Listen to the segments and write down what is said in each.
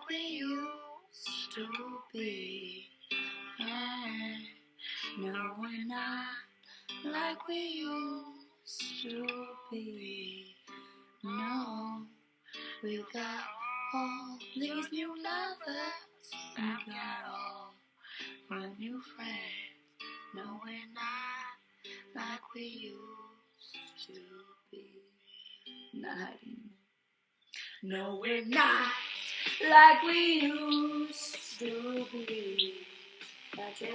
like we used to be. Yeah. No, we're not like we used to be. No, we've got all these new lovers. We've got all our new friends. No, we're not like we used to be. Not hiding. No, we're not like we used to be. That's it.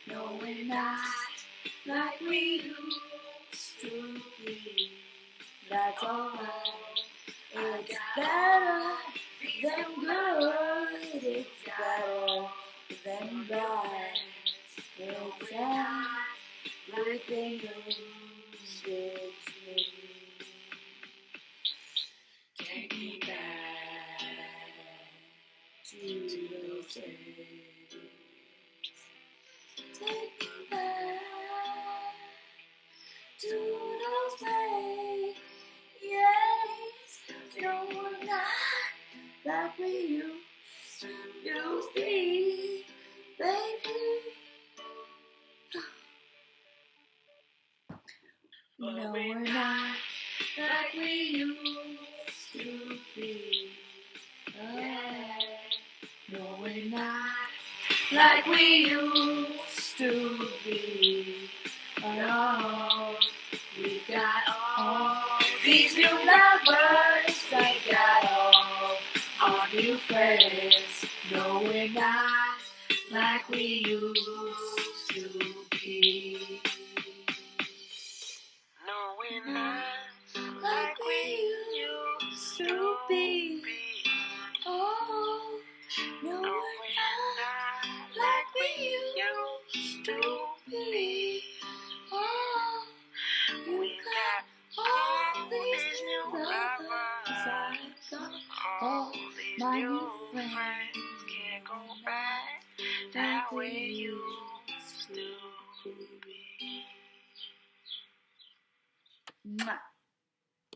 No, we're not like we used to be. That's alright. It's better than good. It's better than bad. It's everything used it to be. Take me back to those days. Take me back to those days. Yes, no, we're not like we used to be, baby. No, we're not like we used to be. Yeah. No, we're not like we used to be. Oh, we got all these new lovers. I got all our new friends. No, we're not like we used to be. No, we're not Like we used to be. Oh, no, we're not like we used to be. Oh, you got all these new lovers. I got all my new friends. Can't go back that way you used to be. Mwah.